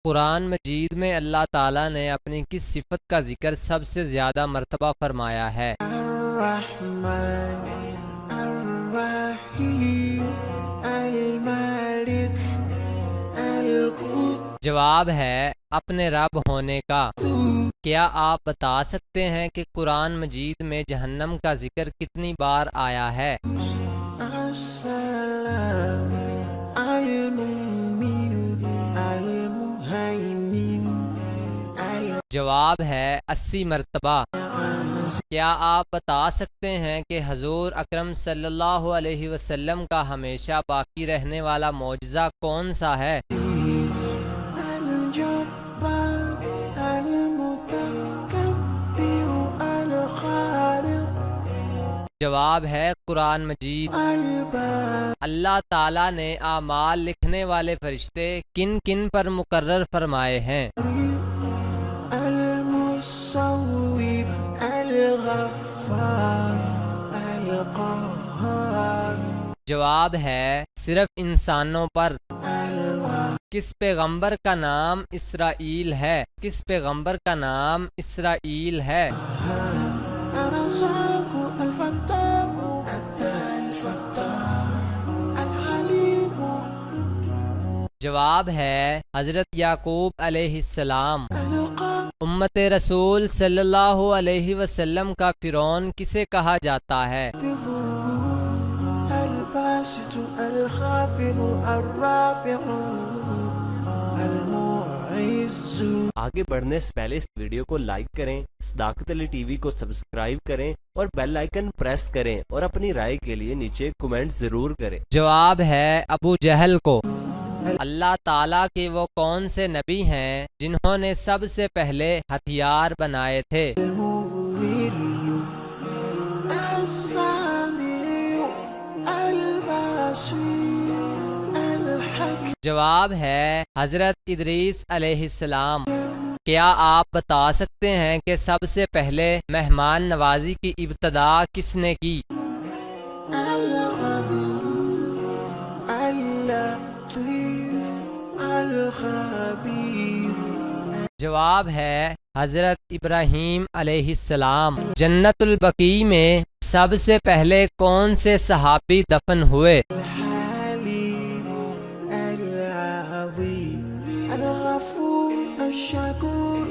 قرآن مجید میں اللہ تعالیٰ نے اپنی کس صفت کا ذکر سب سے زیادہ مرتبہ فرمایا ہے؟ الرحمن الرحیم المالک القدوس۔ جواب ہے اپنے رب ہونے کا۔ کیا آپ بتا سکتے ہیں کہ قرآن مجید میں جہنم کا ذکر کتنی بار آیا ہے؟ السلام المؤمن المهيمن جواب ہے 80 مرتبہ۔ کیا آپ بتا سکتے ہیں کہ حضور اکرم صلی اللہ علیہ وسلم کا ہمیشہ باقی رہنے والا معجزہ کون سا ہے؟ الجبار المتكبر الخالق جواب ہے قرآن مجید۔ البارئ اللہ تعالیٰ نے اعمال لکھنے والے فرشتے کن کن پر مقرر فرمائے ہیں؟ المصور الغفار القهار۔ جواب ہے صرف انسانوں پر۔ کس پیغمبر کا نام اسرائیل ہے؟ کس پیغمبر کا نام اسرائیل ہے؟ الرزاق الفتاح الفتاح العليم۔ جواب ہے حضرت یعقوب علیہ السلام۔ القادر امت رسول صلی اللہ علیہ وسلم کا فرعون کسے کہا جاتا ہے؟ الباسط الخافض الرافع المعز۔ آگے بڑھنے سے پہلے اس ویڈیو کو لائک کریں، صداقت علی ٹی وی کو سبسکرائب کریں اور بیل آئیکن پریس کریں اور اپنی رائے کے لیے نیچے کمنٹ ضرور کریں۔ جواب ہے ابو جہل کو۔ اللہ تعالیٰ کے وہ کون سے نبی ہیں جنہوں نے سب سے پہلے ہتھیار بنائے تھے؟ المضل السميع البصير الحكيم۔ جواب ہے حضرت ادریس علیہ السلام۔ کیا آپ بتا سکتے ہیں کہ سب سے پہلے مہمان نوازی کی ابتدا کس نے کی؟ الغني اللطيف الخبير۔ جواب ہے حضرت ابراہیم علیہ السلام۔ جنت البقیع میں سب سے پہلے کون سے صحابی دفن ہوئے؟ الحليم العظيم الغفور الشكور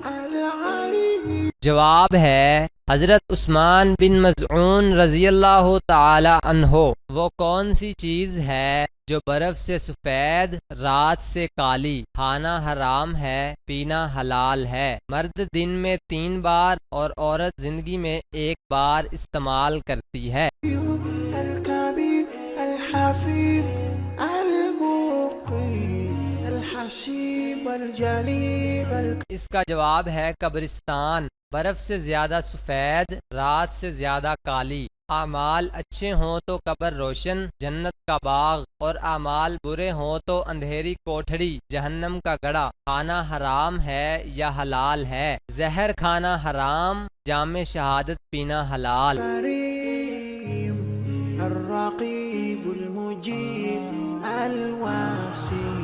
العليم۔ جواب ہے حضرت عثمان بن مظعون رضی اللہ تعالی عنہ۔ وہ کون سی چیز ہے جو برف سے سفید رات سے کالی، کھانا حرام ہے پینا حلال ہے، مرد دن میں 3 بار اور عورت زندگی میں 1 بار استعمال کرتی ہے؟ الكبير الحفيظ المقيم الحسيب الجليل اس کا جواب ہے قبرستان۔ برف سے زیادہ سفید، رات سے زیادہ کالی۔ اعمال اچھے ہوں تو قبر روشن جنت کا باغ، اور اعمال برے ہوں تو اندھیری کوٹھڑی جہنم کا گڑھا۔ کھانا حرام ہے یا حلال ہے؟ زہر کھانا حرام، جام شہادت پینا حلال۔ الكريم الرقيب المجيب الواسع